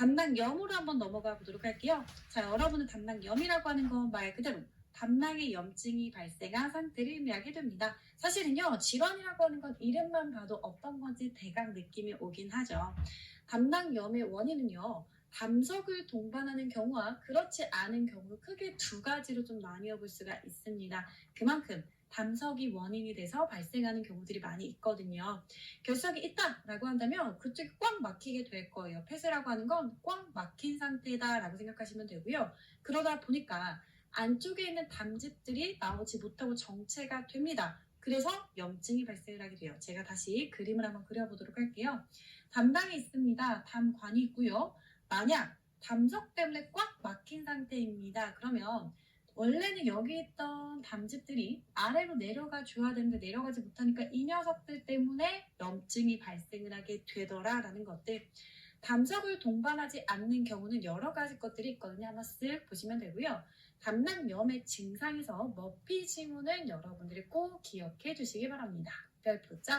담낭염으로 한번 넘어가 보도록 할게요. 자, 여러분은 담낭염이라고 하는 건 말 그대로 담낭에 염증이 발생한 상태를 의미하게 됩니다. 사실은요, 질환이라고 하는 건 이름만 봐도 어떤 건지 대강 느낌이 오긴 하죠. 담낭염의 원인은요, 담석을 동반하는 경우와 그렇지 않은 경우 크게 두 가지로 좀 나뉘어 볼 수가 있습니다. 그만큼 담석이 원인이 돼서 발생하는 경우들이 많이 있거든요. 결석이 있다라고 한다면 그쪽이 꽉 막히게 될 거예요. 폐쇄라고 하는 건 꽉 막힌 상태다라고 생각하시면 되고요. 그러다 보니까 안쪽에 있는 담즙들이 나오지 못하고 정체가 됩니다. 그래서 염증이 발생을 하게 돼요. 제가 다시 그림을 한번 그려보도록 할게요. 담낭이 있습니다. 담관이 있고요. 만약 담석 때문에 꽉 막힌 상태입니다. 그러면 원래는 여기 있던 담즙들이 아래로 내려가 줘야 되는데 내려가지 못하니까 이 녀석들 때문에 염증이 발생을 하게 되더라라는 것들. 담석을 동반하지 않는 경우는 여러 가지 것들이 있거든요. 한번 쓱 보시면 되고요. 담낭염의 증상에서 머피 징후는 여러분들이 꼭 기억해 주시기 바랍니다. 별표죠?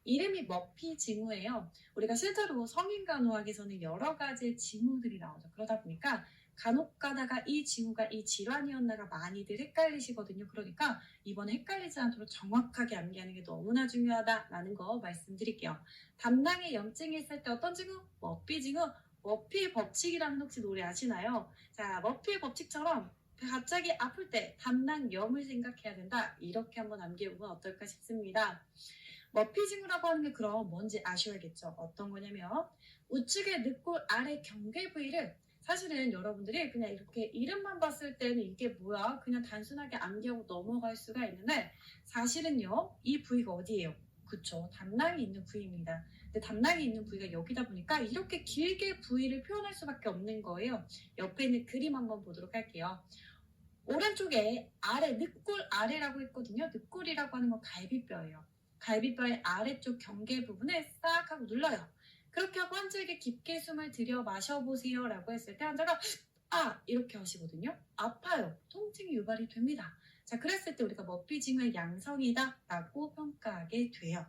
이름이 머피 징후예요. 우리가 실제로 성인간호학에서는 여러 가지의 징후들이 나오죠. 그러다 보니까 간혹 가다가 이 징후가 이 질환이었나가 많이들 헷갈리시거든요. 그러니까 이번에 헷갈리지 않도록 정확하게 암기하는 게 너무나 중요하다라는 거 말씀드릴게요. 담낭에 염증이 있을 때 어떤 징후? 머피 징후. 머피의 법칙이라는 혹시 노래 아시나요? 자, 머피의 법칙처럼 갑자기 아플 때 담낭염을 생각해야 된다. 이렇게 한번 암기해보면 어떨까 싶습니다. 머피 징후라고 하는 게 그럼 뭔지 아셔야겠죠. 어떤 거냐면 우측의 늑골 아래 경계 부위를 사실은 여러분들이 그냥 이렇게 이름만 봤을 때는 이게 뭐야? 그냥 단순하게 암기하고 넘어갈 수가 있는데 사실은요. 이 부위가 어디예요? 그쵸. 담낭이 있는 부위입니다. 근데 담낭이 있는 부위가 여기다 보니까 이렇게 길게 부위를 표현할 수밖에 없는 거예요. 옆에 있는 그림 한번 보도록 할게요. 오른쪽에 아래, 늑골 아래라고 했거든요. 늑골이라고 하는 건 갈비뼈예요. 갈비뼈의 아래쪽 경계 부분을 싹 하고 눌러요. 그렇게 하고 환자에게 깊게 숨을 들여 마셔보세요 라고 했을 때 환자가 이렇게 하시거든요. 아파요. 통증이 유발이 됩니다. 자, 그랬을 때 우리가 머피 징후의 양성이다 라고 평가하게 돼요.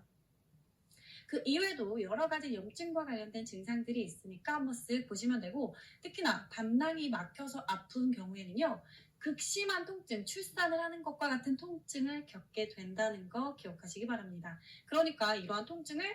그 이외에도 여러 가지 염증과 관련된 증상들이 있으니까 한번 쓱 보시면 되고 특히나 담낭이 막혀서 아픈 경우에는요. 극심한 통증, 출산을 하는 것과 같은 통증을 겪게 된다는 거 기억하시기 바랍니다. 그러니까 이러한 통증을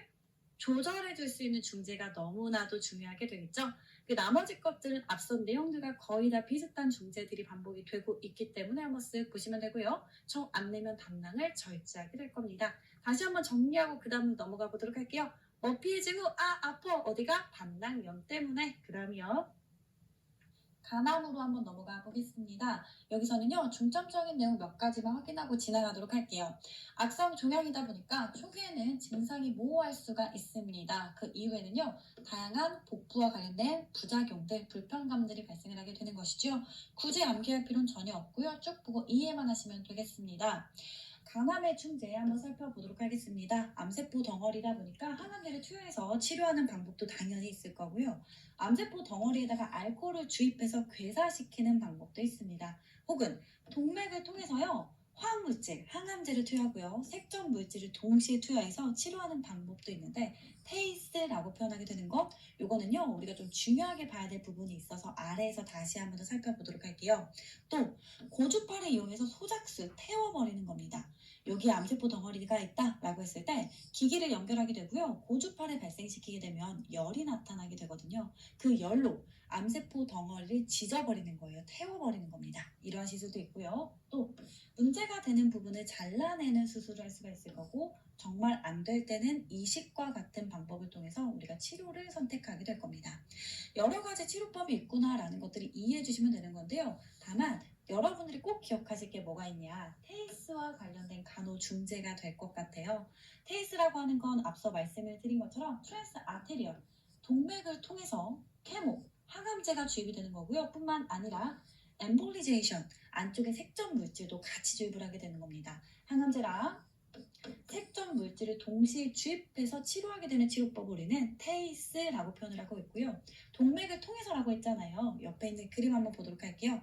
조절해 줄 수 있는 중재가 너무나도 중요하게 되겠죠. 그 나머지 것들은 앞선 내용들과 거의 다 비슷한 중재들이 반복이 되고 있기 때문에 한번 쓱 보시면 되고요. 정 안 내면 담낭을 절제하게 될 겁니다. 다시 한번 정리하고 그 다음 넘어가 보도록 할게요. 머피 징후, 아파. 어디가? 담낭염 때문에. 그 다음이요. 간암으로 한번 넘어가 보겠습니다. 여기서는요, 중점적인 내용 몇 가지만 확인하고 지나가도록 할게요. 악성 종양이다 보니까 초기에는 증상이 모호할 수가 있습니다. 그 이후에는요, 다양한 복부와 관련된 부작용들, 불편감들이 발생을 하게 되는 것이죠. 굳이 암기할 필요는 전혀 없고요. 쭉 보고 이해만 하시면 되겠습니다. 간암의 중재 한번 살펴보도록 하겠습니다. 암세포 덩어리다 보니까 항암제를 투여해서 치료하는 방법도 당연히 있을 거고요. 암세포 덩어리에다가 알코올을 주입해서 괴사시키는 방법도 있습니다. 혹은 동맥을 통해서요. 화학물질, 항암제를 투여하고요. 색전 물질을 동시에 투여해서 치료하는 방법도 있는데 테이스라고 표현하게 되는 것 요거는요. 우리가 좀 중요하게 봐야 될 부분이 있어서 아래에서 다시 한번 더 살펴보도록 할게요. 또 고주파를 이용해서 소작수 태워버리는 겁니다. 여기에 암세포 덩어리가 있다라고 했을 때 기기를 연결하게 되고요. 고주파를 발생시키게 되면 열이 나타나게 되거든요. 그 열로 암세포 덩어리를 지져버리는 거예요. 태워버리는 겁니다. 이러한 시술도 있고요. 또 문제가 되는 부분을 잘라내는 수술을 할 수가 있을 거고 정말 안 될 때는 이식과 같은 방법을 통해서 우리가 치료를 선택하게 될 겁니다. 여러 가지 치료법이 있구나라는 것들을 이해해 주시면 되는 건데요. 다만 여러분들이 꼭 기억하실 게 뭐가 있냐. 테이스와 관련된 간호 중재가 될 것 같아요. 테이스라고 하는 건 앞서 말씀을 드린 것처럼 트랜스 아테리얼, 동맥을 통해서 케모, 항암제가 주입이 되는 거고요. 뿐만 아니라 엠볼리제이션, 안쪽에 색전 물질도 같이 주입을 하게 되는 겁니다. 항암제랑 색전 물질을 동시에 주입해서 치료하게 되는 치료법을 우리는 테이스라고 표현을 하고 있고요. 동맥을 통해서라고 했잖아요. 옆에 있는 그림 한번 보도록 할게요.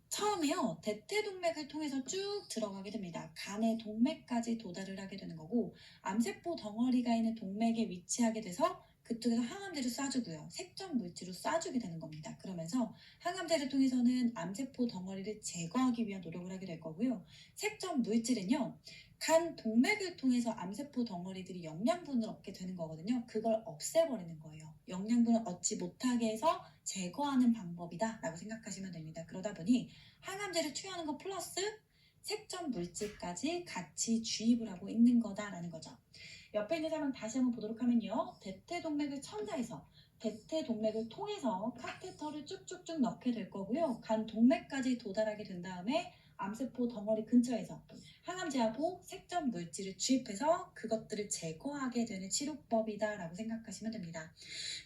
처음에요, 대퇴동맥을 통해서 쭉 들어가게 됩니다. 간의 동맥까지 도달을 하게 되는 거고, 암세포 덩어리가 있는 동맥에 위치하게 돼서 그쪽에서 항암제를 쏴주고요. 색전 물질로 쏴주게 되는 겁니다. 그러면서 항암제를 통해서는 암세포 덩어리를 제거하기 위한 노력을 하게 될 거고요. 색전 물질은요, 간 동맥을 통해서 암세포 덩어리들이 영양분을 얻게 되는 거거든요. 그걸 없애버리는 거예요. 영양분을 얻지 못하게 해서 제거하는 방법이다 라고 생각하시면 됩니다. 그러다 보니 항암제를 투여하는 것 플러스 색전 물질까지 같이 주입을 하고 있는 거다라는 거죠. 옆에 있는 사람 다시 한번 보도록 하면요. 대퇴동맥을 천자에서 대퇴동맥을 통해서 카테터를 쭉쭉쭉 넣게 될 거고요. 간 동맥까지 도달하게 된 다음에 암세포 덩어리 근처에서 항암제하고 색전 물질을 주입해서 그것들을 제거하게 되는 치료법이다라고 생각하시면 됩니다.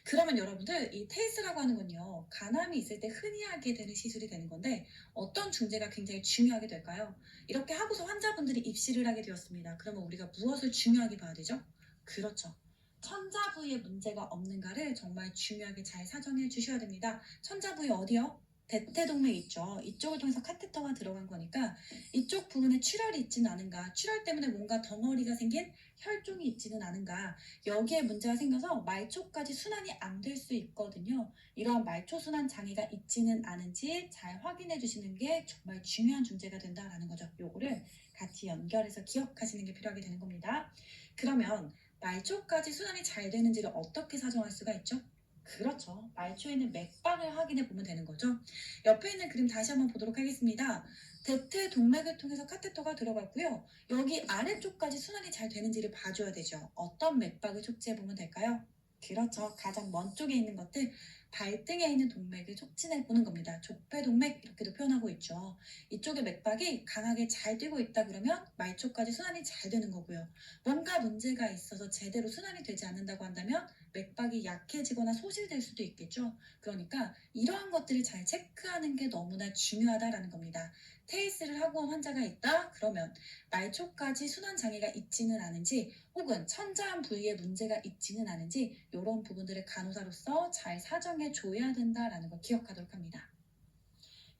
그러면 여러분들 이 테이스라고 하는 건요. 간암이 있을 때 흔히 하게 되는 시술이 되는 건데 어떤 중재가 굉장히 중요하게 될까요? 이렇게 하고서 환자분들이 입시를 하게 되었습니다. 그러면 우리가 무엇을 중요하게 봐야 되죠? 그렇죠. 천자 부위에 문제가 없는가를 정말 중요하게 잘 사정해 주셔야 됩니다. 천자 부위 어디요? 대퇴동맥 있죠. 이쪽을 통해서 카테터가 들어간 거니까 이쪽 부분에 출혈이 있지는 않은가, 출혈 때문에 뭔가 덩어리가 생긴 혈종이 있지는 않은가, 여기에 문제가 생겨서 말초까지 순환이 안 될 수 있거든요. 이러한 말초 순환 장애가 있지는 않은지 잘 확인해 주시는 게 정말 중요한 중재가 된다라는 거죠. 요거를 같이 연결해서 기억하시는 게 필요하게 되는 겁니다. 그러면 말초까지 순환이 잘 되는지를 어떻게 사정할 수가 있죠? 그렇죠. 말초에 있는 맥박을 확인해 보면 되는 거죠. 옆에 있는 그림 다시 한번 보도록 하겠습니다. 대퇴동맥을 통해서 카테터가 들어갔고요. 여기 아래쪽까지 순환이 잘 되는지를 봐줘야 되죠. 어떤 맥박을 촉지해 보면 될까요? 그렇죠. 가장 먼 쪽에 있는 것들, 발등에 있는 동맥을 촉진해 보는 겁니다. 족폐동맥 이렇게도 표현하고 있죠. 이쪽의 맥박이 강하게 잘 뛰고 있다 그러면 말초까지 순환이 잘 되는 거고요. 뭔가 문제가 있어서 제대로 순환이 되지 않는다고 한다면 맥박이 약해지거나 소실될 수도 있겠죠. 그러니까 이러한 것들을 잘 체크하는 게 너무나 중요하다라는 겁니다. 테이스를 하고 온 환자가 있다? 그러면 말초까지 순환 장애가 있지는 않은지 혹은 천자한 부위에 문제가 있지는 않은지 이런 부분들을 간호사로서 잘 사정해 줘야 된다라는 걸 기억하도록 합니다.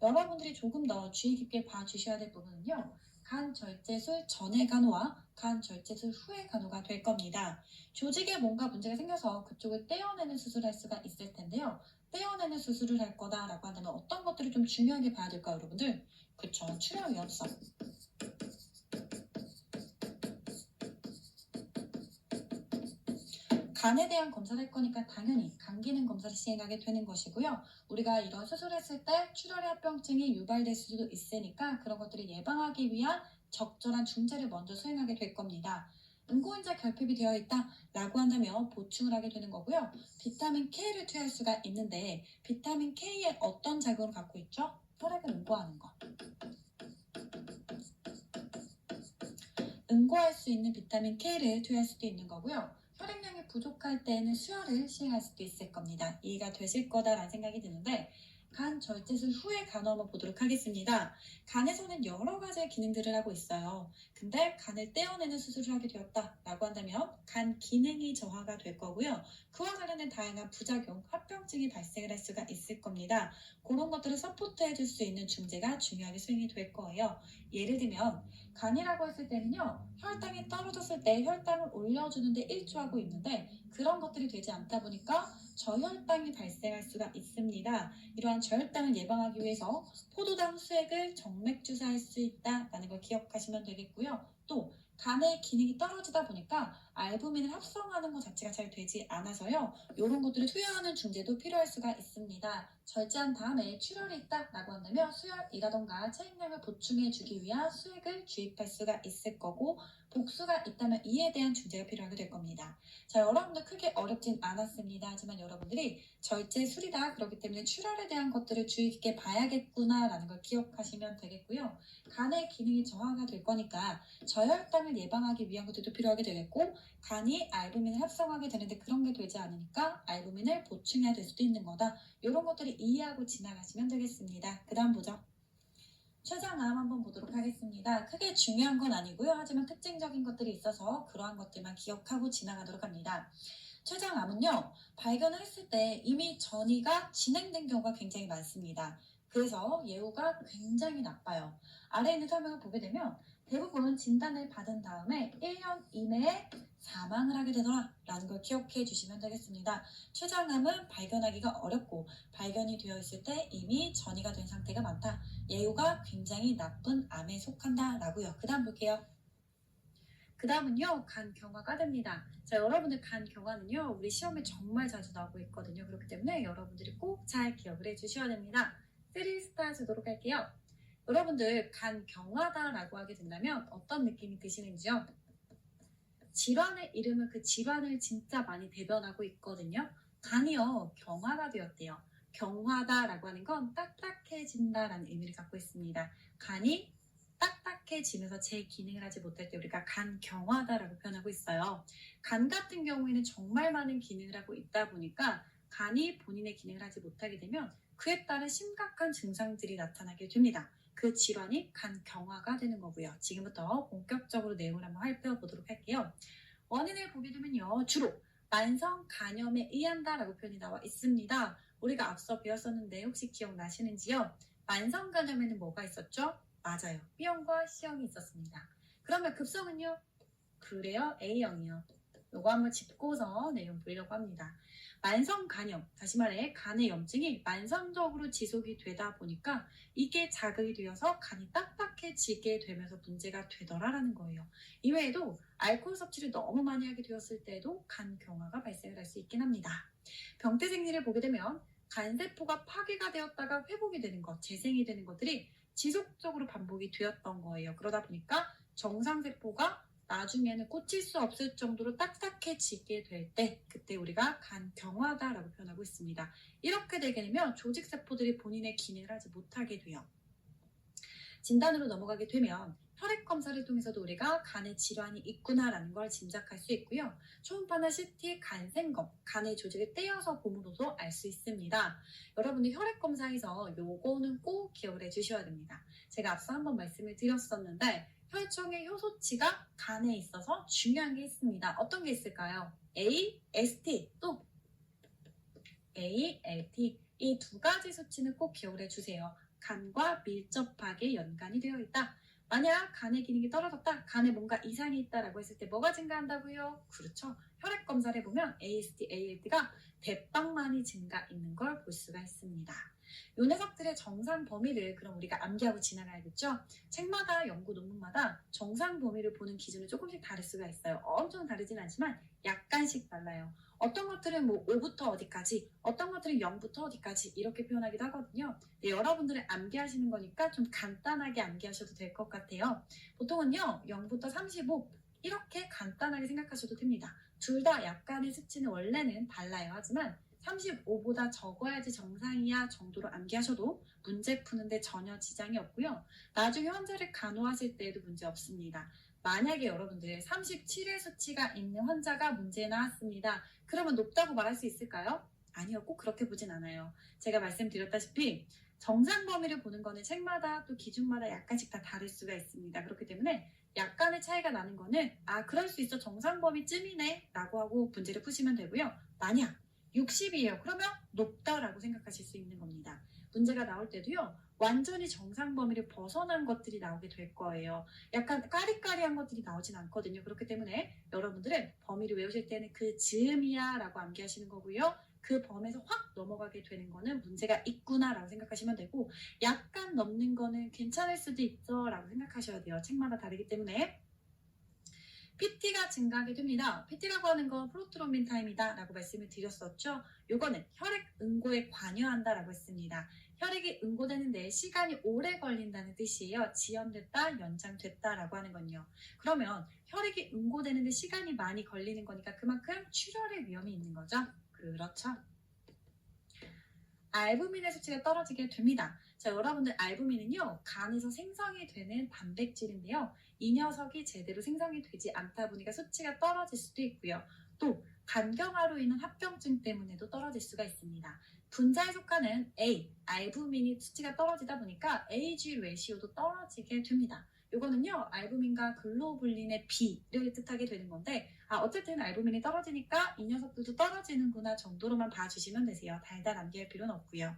여러분들이 조금 더 주의 깊게 봐주셔야 될 부분은요. 간 절제술 전의 간호와 간 절제술 후의 간호가 될 겁니다. 조직에 뭔가 문제가 생겨서 그쪽을 떼어내는 수술을 할 수가 있을 텐데요. 떼어내는 수술을 할 거다라고 한다면 어떤 것들을 좀 중요하게 봐야 될까요, 여러분들? 그쵸, 출혈 위험성. 간에 대한 검사를 할 거니까 당연히 간 기능 검사를 시행하게 되는 것이고요. 우리가 이런 수술을 했을 때 출혈의 합병증이 유발될 수도 있으니까 그런 것들을 예방하기 위한 적절한 중재를 먼저 수행하게 될 겁니다. 응고인자 결핍이 되어 있다라고 한다면 보충을 하게 되는 거고요. 비타민 K를 투여할 수가 있는데 비타민 K의 어떤 작용을 갖고 있죠? 혈액을 응고하는 것. 응고할 수 있는 비타민 K를 투여할 수도 있는 거고요. 혈액량이 부족할 때에는 수혈을 시행할 수도 있을 겁니다. 이해가 되실 거다라는 생각이 드는데 간 절제술 후에 간호 한번 보도록 하겠습니다. 간에서는 여러 가지의 기능들을 하고 있어요. 근데 간을 떼어내는 수술을 하게 되었다라고 한다면 간 기능이 저하가 될 거고요. 그와 관련된 다양한 부작용, 합병증이 발생을 할 수가 있을 겁니다. 그런 것들을 서포트해 줄 수 있는 중재가 중요하게 수행이 될 거예요. 예를 들면 간이라고 했을 때는요, 혈당이 떨어졌을 때 혈당을 올려주는데 일조하고 있는데 그런 것들이 되지 않다 보니까 저혈당이 발생할 수가 있습니다. 이러한 저혈당을 예방하기 위해서 포도당 수액을 정맥 주사할 수 있다라는 걸 기억하시면 되겠고요. 또 간의 기능이 떨어지다 보니까 알부민을 합성하는 것 자체가 잘 되지 않아서요. 이런 것들을 투여하는 중재도 필요할 수가 있습니다. 절제한 다음에 출혈이 있다라고 한다면 수혈이라던가 체액량을 보충해주기 위한 수액을 주입할 수가 있을 거고 복수가 있다면 이에 대한 중재가 필요하게 될 겁니다. 자, 여러분들 크게 어렵진 않았습니다. 하지만 여러분들이 절제술이다 그렇기 때문에 출혈에 대한 것들을 주의 깊게 봐야겠구나라는 걸 기억하시면 되겠고요. 간의 기능이 저하가 될 거니까 저혈당을 예방하기 위한 것들도 필요하게 되겠고 간이 알부민을 합성하게 되는데 그런 게 되지 않으니까 알부민을 보충해야 될 수도 있는 거다. 이런 것들을 이해하고 지나가시면 되겠습니다. 그 다음 보죠. 췌장암 한번 보도록 하겠습니다. 크게 중요한 건 아니고요. 하지만 특징적인 것들이 있어서 그러한 것들만 기억하고 지나가도록 합니다. 췌장암은요, 발견을 했을 때 이미 전이가 진행된 경우가 굉장히 많습니다. 그래서 예후가 굉장히 나빠요. 아래에 있는 설명을 보게 되면 대부분 진단을 받은 다음에 1년 이내에 사망을 하게 되더라 라는 걸 기억해 주시면 되겠습니다. 췌장암은 발견하기가 어렵고 발견이 되어 있을 때 이미 전이가 된 상태가 많다. 예후가 굉장히 나쁜 암에 속한다 라고요. 그 다음 볼게요. 그 다음은요, 간 경화가 됩니다. 자, 여러분들 간 경화는요, 우리 시험에 정말 자주 나오고 있거든요. 그렇기 때문에 여러분들이 꼭 잘 기억을 해주셔야 됩니다. 3스타 주도록 할게요. 여러분들 간 경화다라고 하게 된다면 어떤 느낌이 드시는지요? 질환의 이름은 그 질환을 진짜 많이 대변하고 있거든요. 간이요, 경화가 되었대요. 경화다라고 하는 건 딱딱해진다라는 의미를 갖고 있습니다. 간이 딱딱해지면서 제 기능을 하지 못할 때 우리가 간 경화다라고 표현하고 있어요. 간 같은 경우에는 정말 많은 기능을 하고 있다 보니까 간이 본인의 기능을 하지 못하게 되면 그에 따른 심각한 증상들이 나타나게 됩니다. 그 질환이 간 경화가 되는 거고요. 지금부터 본격적으로 내용을 한번 살펴보도록 할게요. 원인을 보게 되면요. 주로 만성 간염에 의한다라고 표현이 나와 있습니다. 우리가 앞서 배웠었는데 혹시 기억나시는지요? 만성 간염에는 뭐가 있었죠? 맞아요. B형과 C형이 있었습니다. 그러면 급성은요? 그래요. A형이요. 요거 한번 짚고서 내용 보려고 합니다. 만성 간염, 다시 말해 간의 염증이 만성적으로 지속이 되다 보니까 이게 자극이 되어서 간이 딱딱해지게 되면서 문제가 되더라라는 거예요. 이외에도 알코올 섭취를 너무 많이 하게 되었을 때도 간 경화가 발생을 할 수 있긴 합니다. 병태 생리를 보게 되면 간세포가 파괴가 되었다가 회복이 되는 것, 재생이 되는 것들이 지속적으로 반복이 되었던 거예요. 그러다 보니까 정상세포가 나중에는 꽂힐 수 없을 정도로 딱딱해지게 될 때 그때 우리가 간 경화다라고 표현하고 있습니다. 이렇게 되게 되면 조직세포들이 본인의 기능을 하지 못하게 돼요. 진단으로 넘어가게 되면 혈액 검사를 통해서도 우리가 간에 질환이 있구나라는 걸 짐작할 수 있고요. 초음파나 CT, 간생검, 간의 조직을 떼어서 봄으로도 알 수 있습니다. 여러분들 혈액 검사에서 요거는 꼭 기억을 해주셔야 됩니다. 제가 앞서 한번 말씀을 드렸었는데 혈중의 효소치가 간에 있어서 중요한 게 있습니다. 어떤 게 있을까요? AST 또 ALT 이 두 가지 수치는 꼭 기억을 해주세요. 간과 밀접하게 연관이 되어 있다. 만약 간의 기능이 떨어졌다, 간에 뭔가 이상이 있다라고 했을 때 뭐가 증가한다고요? 그렇죠. 혈액 검사를 해보면 AST, ALT가 대빵만이 증가 있는 걸 볼 수가 있습니다. 요 녀석들의 정상 범위를 그럼 우리가 암기하고 지나가야겠죠? 책마다 연구 논문마다 정상 범위를 보는 기준은 조금씩 다를 수가 있어요. 엄청 다르진 않지만 약간씩 달라요. 어떤 것들은 뭐 5부터 어디까지, 어떤 것들은 0부터 어디까지 이렇게 표현하기도 하거든요. 네, 여러분들은 암기하시는 거니까 좀 간단하게 암기하셔도 될 것 같아요. 보통은요, 0부터 35 이렇게 간단하게 생각하셔도 됩니다. 둘 다 약간의 수치는 원래는 달라요. 하지만 35보다 적어야지 정상이야 정도로 암기하셔도 문제 푸는데 전혀 지장이 없고요. 나중에 환자를 간호하실 때에도 문제 없습니다. 만약에 여러분들 37의 수치가 있는 환자가 문제 나왔습니다. 그러면 높다고 말할 수 있을까요? 아니요, 꼭 그렇게 보진 않아요. 제가 말씀드렸다시피 정상 범위를 보는 거는 책마다 또 기준마다 약간씩 다 다를 수가 있습니다. 그렇기 때문에 약간의 차이가 나는 거는 그럴 수 있어 정상 범위쯤이네 라고 하고 문제를 푸시면 되고요. 만약 60이에요. 그러면 높다라고 생각하실 수 있는 겁니다. 문제가 나올 때도요. 완전히 정상 범위를 벗어난 것들이 나오게 될 거예요. 약간 까리까리한 것들이 나오진 않거든요. 그렇기 때문에 여러분들은 범위를 외우실 때는 그 즈음이야 라고 암기하시는 거고요. 그 범에서 확 넘어가게 되는 거는 문제가 있구나 라고 생각하시면 되고 약간 넘는 거는 괜찮을 수도 있죠 라고 생각하셔야 돼요. 책마다 다르기 때문에. PT가 증가하게 됩니다. PT라고 하는 건 프로트롬빈 타임이다 라고 말씀을 드렸었죠. 요거는 혈액 응고에 관여한다 라고 했습니다. 혈액이 응고되는데 시간이 오래 걸린다는 뜻이에요. 지연됐다, 연장됐다 라고 하는 건요. 그러면 혈액이 응고되는데 시간이 많이 걸리는 거니까 그만큼 출혈의 위험이 있는 거죠. 그렇죠. 알부민의 수치가 떨어지게 됩니다. 자, 여러분들 알부민은요, 간에서 생성이 되는 단백질인데요. 이 녀석이 제대로 생성이 되지 않다 보니까 수치가 떨어질 수도 있고요. 또 간경화로 인한 합병증 때문에도 떨어질 수가 있습니다. 분자에 속하는 A, 알부민이 수치가 떨어지다 보니까 AG 레시오도 떨어지게 됩니다. 이거는요, 알부민과 글로불린의 B를 뜻하게 되는 건데 어쨌든 알부민이 떨어지니까 이 녀석들도 떨어지는구나 정도로만 봐주시면 되세요. 달달 암기할 필요는 없고요.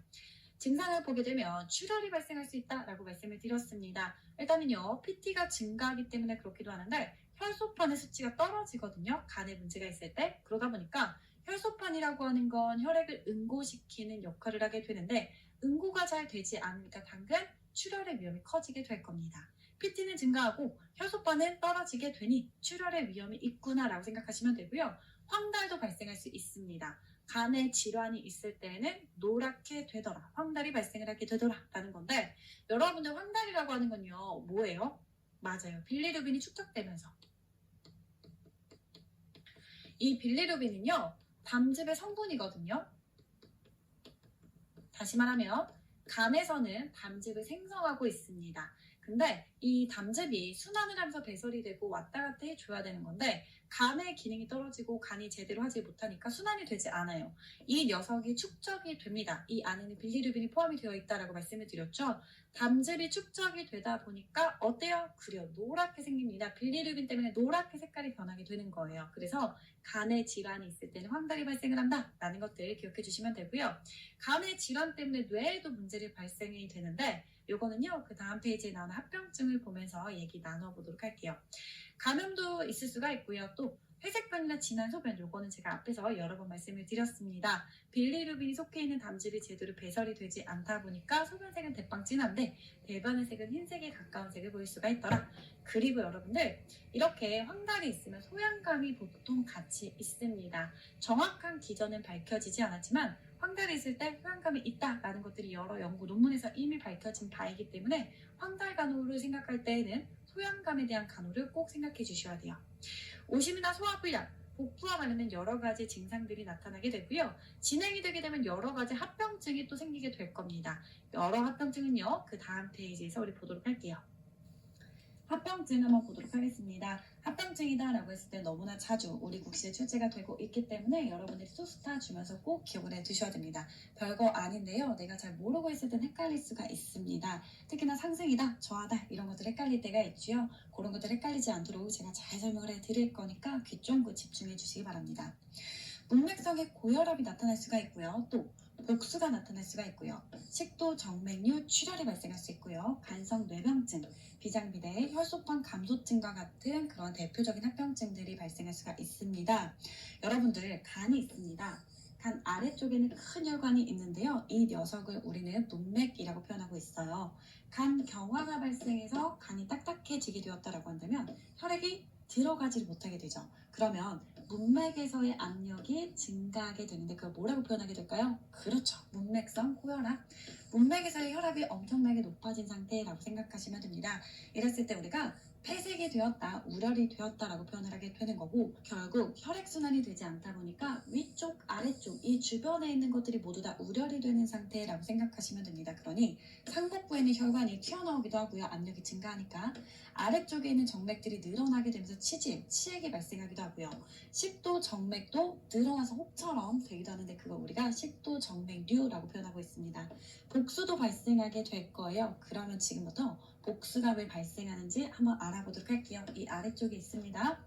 증상을 보게 되면 출혈이 발생할 수 있다라고 말씀을 드렸습니다. 일단은요, PT가 증가하기 때문에 그렇기도 하는데 혈소판의 수치가 떨어지거든요. 간에 문제가 있을 때. 그러다 보니까 혈소판이라고 하는 건 혈액을 응고시키는 역할을 하게 되는데 응고가 잘 되지 않으니까 당근 출혈의 위험이 커지게 될 겁니다. PT는 증가하고 혈소판은 떨어지게 되니 출혈의 위험이 있구나라고 생각하시면 되고요. 황달도 발생할 수 있습니다. 간에 질환이 있을 때는 노랗게 되더라, 황달이 발생을 하게 되더라라는 건데 여러분들 황달이라고 하는 건요 뭐예요? 맞아요. 빌리루빈이 축적되면서 이 빌리루빈은요 담즙의 성분이거든요. 다시 말하면 간에서는 담즙을 생성하고 있습니다. 근데 이 담즙이 순환을 하면서 배설이 되고 왔다 갔다 해줘야 되는 건데 간의 기능이 떨어지고 간이 제대로 하지 못하니까 순환이 되지 않아요. 이 녀석이 축적이 됩니다. 이 안에는 빌리루빈이 포함이 되어 있다라고 말씀을 드렸죠. 담즙이 축적이 되다 보니까 어때요? 그래요. 노랗게 생깁니다. 빌리루빈 때문에 노랗게 색깔이 변하게 되는 거예요. 그래서 간에 질환이 있을 때는 황달이 발생을 한다라는 것들 기억해 주시면 되고요. 간의 질환 때문에 뇌에도 문제를 발생이 되는데 요거는요 그 다음 페이지에 나오는 합병증을 보면서 얘기 나눠보도록 할게요. 감염도 있을 수가 있고요. 또 회색변이나 진한 소변, 요거는 제가 앞에서 여러 번 말씀을 드렸습니다. 빌리루빈이 속해 있는 담즙이 제대로 배설이 되지 않다 보니까 소변색은 대빵 진한데 배변의 색은 흰색에 가까운 색을 보일 수가 있더라. 그리고 여러분들 이렇게 황달이 있으면 소양감이 보통 같이 있습니다. 정확한 기전은 밝혀지지 않았지만 황달이 있을 때 소양감이 있다라는 것들이 여러 연구 논문에서 이미 밝혀진 바이기 때문에 황달 간호를 생각할 때에는 소양감에 대한 간호를 꼭 생각해 주셔야 돼요. 오심이나 소화불량, 복부와 관련된 여러 가지 증상들이 나타나게 되고요. 진행이 되게 되면 여러 가지 합병증이 또 생기게 될 겁니다. 여러 합병증은요, 그 다음 페이지에서 우리 보도록 할게요. 합병증 한번 보도록 하겠습니다. 합병증이다라고 했을 때 너무나 자주 우리 국시에 출제가 되고 있기 때문에 여러분들이 소스타 주면서 꼭 기억을 해 두셔야 됩니다. 별거 아닌데요. 내가 잘 모르고 있을 땐 헷갈릴 수가 있습니다. 특히나 상승이다, 저하다 이런 것들 헷갈릴 때가 있죠. 그런 것들 헷갈리지 않도록 제가 잘 설명을 해드릴 거니까 귀 쫑긋 집중해 주시기 바랍니다. 문맥성의 고혈압이 나타날 수가 있고요. 또 복수가 나타날 수가 있고요. 식도, 정맥류, 출혈이 발생할 수 있고요. 간성 뇌병증, 비장비대, 혈소판 감소증과 같은 그런 대표적인 합병증들이 발생할 수가 있습니다. 여러분들 간이 있습니다. 간 아래쪽에는 큰 혈관이 있는데요. 이 녀석을 우리는 문맥이라고 표현하고 있어요. 간 경화가 발생해서 간이 딱딱해지게 되었다라고 한다면 혈액이 들어가지 못하게 되죠. 그러면 문맥에서의 압력이 증가하게 되는데 그걸 뭐라고 표현하게 될까요? 그렇죠. 문맥성 고혈압. 문맥에서의 혈압이 엄청나게 높아진 상태라고 생각하시면 됩니다. 이랬을 때 우리가 폐색이 되었다, 우열이 되었다라고 표현을 하게 되는 거고 결국 혈액순환이 되지 않다 보니까 위쪽, 아래쪽 이 주변에 있는 것들이 모두 다 우열이 되는 상태라고 생각하시면 됩니다. 그러니 상복부에 있는 혈관이 튀어나오기도 하고요. 압력이 증가하니까 아래쪽에 있는 정맥들이 늘어나게 되면서 치질, 치액이 발생하기도 하고요. 식도, 정맥도 늘어나서 혹처럼 되기도 하는데 그걸 우리가 식도, 정맥류라고 표현하고 있습니다. 복수도 발생하게 될 거예요. 그러면 지금부터 복수가 왜 발생하는지 한번 알아보도록 할게요. 이 아래쪽에 있습니다.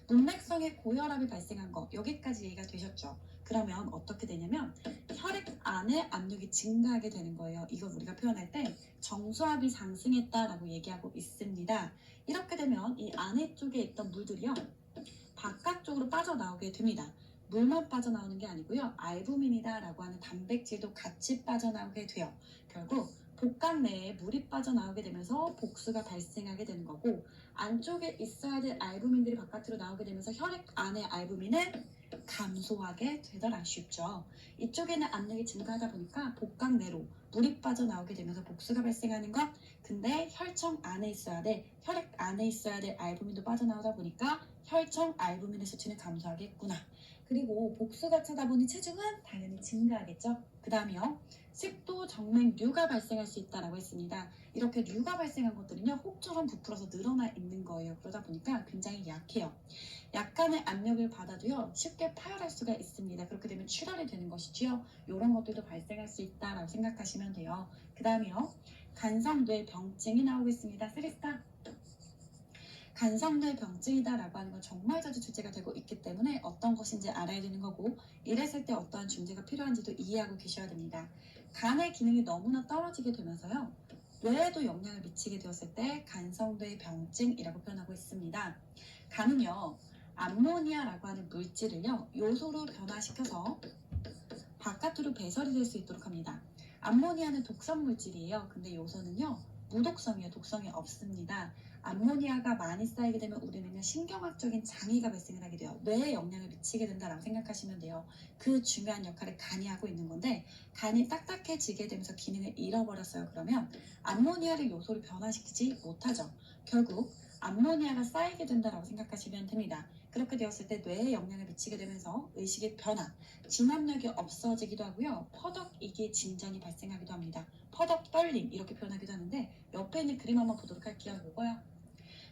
문맥성의 고혈압이 발생한 거 여기까지 이해가 되셨죠? 그러면 어떻게 되냐면 혈액 안에 압력이 증가하게 되는 거예요. 이걸 우리가 표현할 때 정수압이 상승했다라고 얘기하고 있습니다. 이렇게 되면 이 안에 쪽에 있던 물들이요 바깥쪽으로 빠져나오게 됩니다. 물만 빠져나오는 게 아니고요. 알부민이다라고 하는 단백질도 같이 빠져나오게 돼요. 결국 복강 내에 물이 빠져나오게 되면서 복수가 발생하게 되는 거고 안쪽에 있어야 될 알부민들이 바깥으로 나오게 되면서 혈액 안의 알부민은 감소하게 되더라. 쉽죠. 이쪽에는 압력이 증가하다 보니까 복강 내로 물이 빠져나오게 되면서 복수가 발생하는 것. 근데 혈청 안에 있어야 돼, 혈액 안에 있어야 될 알부민도 빠져나오다 보니까 혈청 알부민의 수치는 감소하겠구나. 그리고 복수가 차다 보니 체중은 당연히 증가하겠죠. 그 다음이요. 식도, 정맥류가 발생할 수 있다고 했습니다. 이렇게 류가 발생한 것들은요. 혹처럼 부풀어서 늘어나 있는 거예요. 그러다 보니까 굉장히 약해요. 약간의 압력을 받아도요. 쉽게 파열할 수가 있습니다. 그렇게 되면 출혈이 되는 것이지요. 이런 것들도 발생할 수 있다고 생각하시면 돼요. 그 다음이요. 간성뇌 병증이 나오고 있습니다. 3스타. 간성뇌 병증이다라고 하는 건 정말 자주 출제가 되고 있기 때문에 어떤 것인지 알아야 되는 거고, 이랬을 때 어떠한 중재가 필요한지도 이해하고 계셔야 됩니다. 간의 기능이 너무나 떨어지게 되면서요, 뇌에도 영향을 미치게 되었을 때 간성뇌 병증이라고 표현하고 있습니다. 간은요, 암모니아라고 하는 물질을요, 요소로 변화시켜서 바깥으로 배설이 될 수 있도록 합니다. 암모니아는 독성 물질이에요. 근데 요소는요, 무독성이에요. 독성이 없습니다. 암모니아가 많이 쌓이게 되면 우리는요, 신경학적인 장애가 발생을 하게 돼요. 뇌에 영향을 미치게 된다라고 생각하시면 돼요. 그 중요한 역할을 간이 하고 있는 건데, 간이 딱딱해지게 되면서 기능을 잃어버렸어요. 그러면 암모니아를 요소로 변화시키지 못하죠. 결국 암모니아가 쌓이게 된다라고 생각하시면 됩니다. 그렇게 되었을 때 뇌에 영향을 미치게 되면서 의식의 변화, 진압력이 없어지기도 하고요. 퍼덕이기 진전이 발생하기도 합니다. 퍼덕 떨림 이렇게 표현하기도 하는데, 옆에 있는 그림 한번 보도록 할게요. 이거요.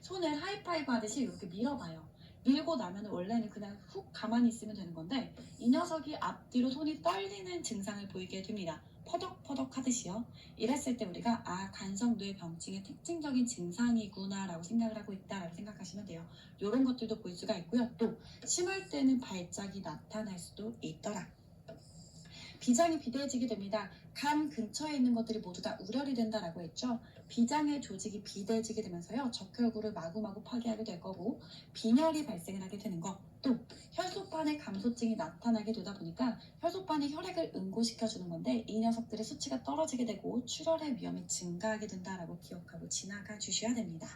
손을 하이파이브 하듯이 이렇게 밀어봐요. 밀고 나면 원래는 그냥 훅 가만히 있으면 되는 건데, 이 녀석이 앞뒤로 손이 떨리는 증상을 보이게 됩니다. 퍼덕퍼덕 하듯이요. 이랬을 때 우리가 간성뇌 병증의 특징적인 증상이구나 라고 생각을 하고 있다라고 생각하시면 돼요. 이런 것들도 볼 수가 있고요. 또 심할 때는 발작이 나타날 수도 있더라. 비장이 비대해지게 됩니다. 간 근처에 있는 것들이 모두 다 우려리 된다라고 했죠. 비장의 조직이 비대해지게 되면서요, 적혈구를 마구마구 파괴하게 될 거고, 빈혈이 발생을 하게 되는 거, 또 혈소판의 감소증이 나타나게 되다 보니까 혈소판이 혈액을 응고시켜주는 건데, 이 녀석들의 수치가 떨어지게 되고 출혈의 위험이 증가하게 된다라고 기억하고 지나가 주셔야 됩니다.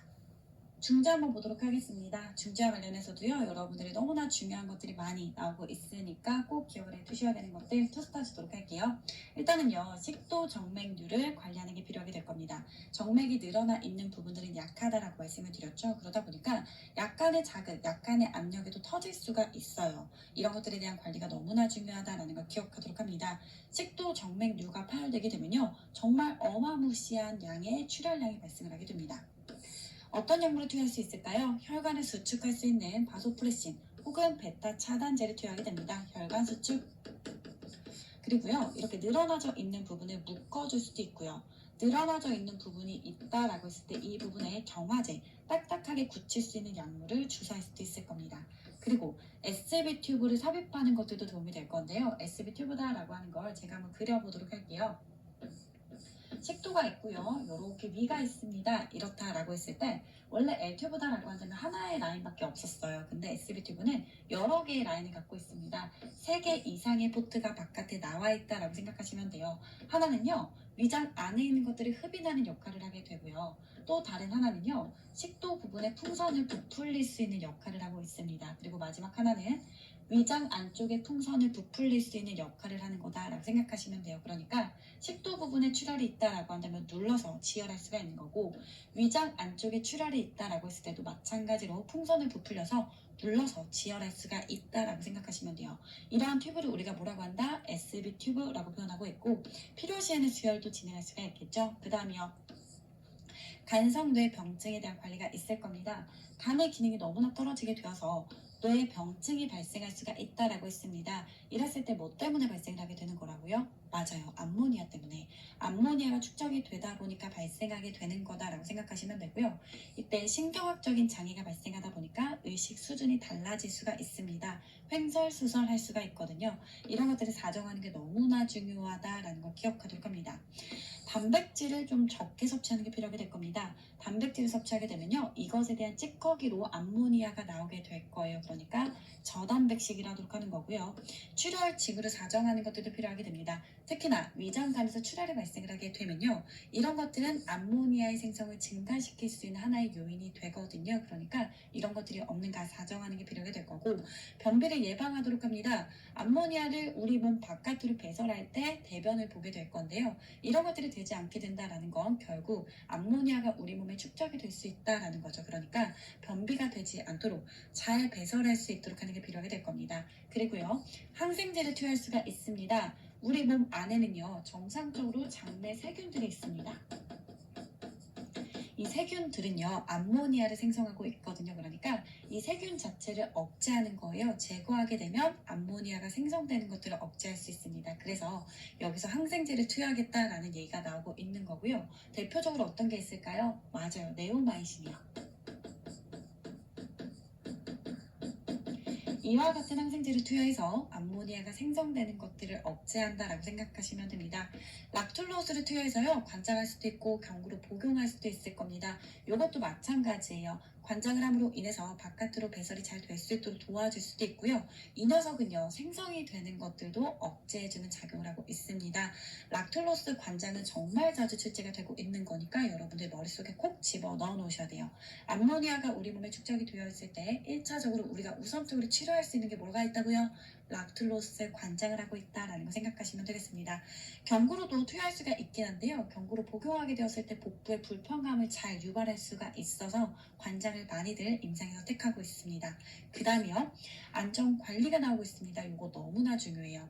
중재 한번 보도록 하겠습니다. 중재와 관련해서도요, 여러분들이 너무나 중요한 것들이 많이 나오고 있으니까 꼭 기억을 해 두셔야 되는 것들 투스타 주도록 할게요. 일단은요, 식도 정맥류를 관리하는 게 필요하게 될 겁니다. 정맥이 늘어나 있는 부분들은 약하다라고 말씀을 드렸죠. 그러다 보니까 약간의 자극, 약간의 압력에도 터질 수가 있어요. 이런 것들에 대한 관리가 너무나 중요하다라는 걸 기억하도록 합니다. 식도 정맥류가 파열되게 되면요, 정말 어마무시한 양의 출혈량이 발생을 하게 됩니다. 어떤 약물을 투여할 수 있을까요? 혈관을 수축할 수 있는 바소프레신 혹은 베타 차단제를 투여하게 됩니다. 혈관 수축. 그리고요, 이렇게 늘어나져 있는 부분을 묶어줄 수도 있고요. 늘어나져 있는 부분이 있다라고 했을 때 이 부분에 경화제, 딱딱하게 굳힐 수 있는 약물을 주사할 수도 있을 겁니다. 그리고 SB 튜브를 삽입하는 것들도 도움이 될 건데요. SB 튜브다라고 하는 걸 제가 한번 그려보도록 할게요. 식도가 있고요. 이렇게 위가 있습니다. 이렇다라고 했을 때 원래 L튜브다라고 한다면 하나의 라인밖에 없었어요. 근데 SB튜브는 여러 개의 라인을 갖고 있습니다. 3개 이상의 포트가 바깥에 나와 있다라고 생각하시면 돼요. 하나는요, 위장 안에 있는 것들을 흡인하는 역할을 하게 되고요. 또 다른 하나는요, 식도 부분의 풍선을 부풀릴 수 있는 역할을 하고 있습니다. 그리고 마지막 하나는 위장 안쪽의 풍선을 부풀릴 수 있는 역할을 하는 거다라고 생각하시면 돼요. 그러니까 식도 부분에 출혈이 있다라고 한다면 눌러서 지혈할 수가 있는 거고, 위장 안쪽에 출혈이 있다라고 했을 때도 마찬가지로 풍선을 부풀려서 눌러서 지혈할 수가 있다라고 생각하시면 돼요. 이러한 튜브를 우리가 뭐라고 한다? SB 튜브라고 표현하고 있고, 필요시에는 수혈도 진행할 수가 있겠죠. 그 다음이요, 간성뇌 병증에 대한 관리가 있을 겁니다. 간의 기능이 너무나 떨어지게 되어서 뇌 병증이 발생할 수가 있다라고 했습니다. 이랬을 때 뭐 때문에 발생을 하게 되는 거라고요? 맞아요. 암모니아 때문에. 암모니아가 축적이 되다 보니까 발생하게 되는 거다라고 생각하시면 되고요. 이때 신경학적인 장애가 발생하다 보니까 의식 수준이 달라질 수가 있습니다. 횡설수설할 수가 있거든요. 이런 것들을 사정하는 게 너무나 중요하다라는 걸 기억하도록 합니다. 단백질을 좀 적게 섭취하는 게 필요하게 될 겁니다. 단백질을 섭취하게 되면요, 이것에 대한 찌꺼기로 암모니아가 나오게 될 거예요. 그러니까 저단백식이라 하도록 하는 거고요. 출혈 징후를 사정하는 것들도 필요하게 됩니다. 특히나 위장간에서 출혈이 발생을 하게 되면요, 이런 것들은 암모니아의 생성을 증가시킬 수 있는 하나의 요인이 되거든요. 그러니까 이런 것들이 없는가 사정하는 게 필요하게 될 거고, 변비를 예방하도록 합니다. 암모니아를 우리 몸 바깥으로 배설할 때 대변을 보게 될 건데요. 이런 것들이 되지 않게 된다라는 건 결국 암모니아가 우리 몸에 축적이 될 수 있다라는 거죠. 그러니까 변비가 되지 않도록 잘 배설할 수 있도록 하는 게 필요하게 될 겁니다. 그리고요, 항생제를 투여할 수가 있습니다. 우리 몸 안에는요, 정상적으로 장내 세균들이 있습니다. 이 세균들은요, 암모니아를 생성하고 있거든요. 그러니까 이 세균 자체를 억제하는 거예요. 제거하게 되면 암모니아가 생성되는 것들을 억제할 수 있습니다. 그래서 여기서 항생제를 투여하겠다라는 얘기가 나오고 있는 거고요. 대표적으로 어떤 게 있을까요? 맞아요. 네오마이신이요. 이와 같은 항생제를 투여해서 암모니아가 생성되는 것들을 억제한다라고 생각하시면 됩니다. 락툴로스를 투여해서요, 관장할 수도 있고 경구로 복용할 수도 있을 겁니다. 이것도 마찬가지예요. 관장을 함으로 인해서 바깥으로 배설이 잘 될 수 있도록 도와줄 수도 있고요. 이 녀석은요, 생성이 되는 것들도 억제해주는 작용을 하고 있습니다. 락툴로스 관장은 정말 자주 출제가 되고 있는 거니까 여러분들 머릿속에 콕 집어 넣어 놓으셔야 돼요. 암모니아가 우리 몸에 축적이 되어 있을 때 1차적으로 우리가 우선적으로 치료할 수 있는 게 뭐가 있다고요? 락툴로스 관장을 하고 있다라는 거 생각하시면 되겠습니다. 경구로도 투여할 수가 있긴 한데요. 경구로 복용하게 되었을 때 복부의 불편감을 잘 유발할 수가 있어서 관장을 많이들 임상에서 택하고 있습니다. 그 다음이요. 안전 관리가 나오고 있습니다. 이거 너무나 중요해요.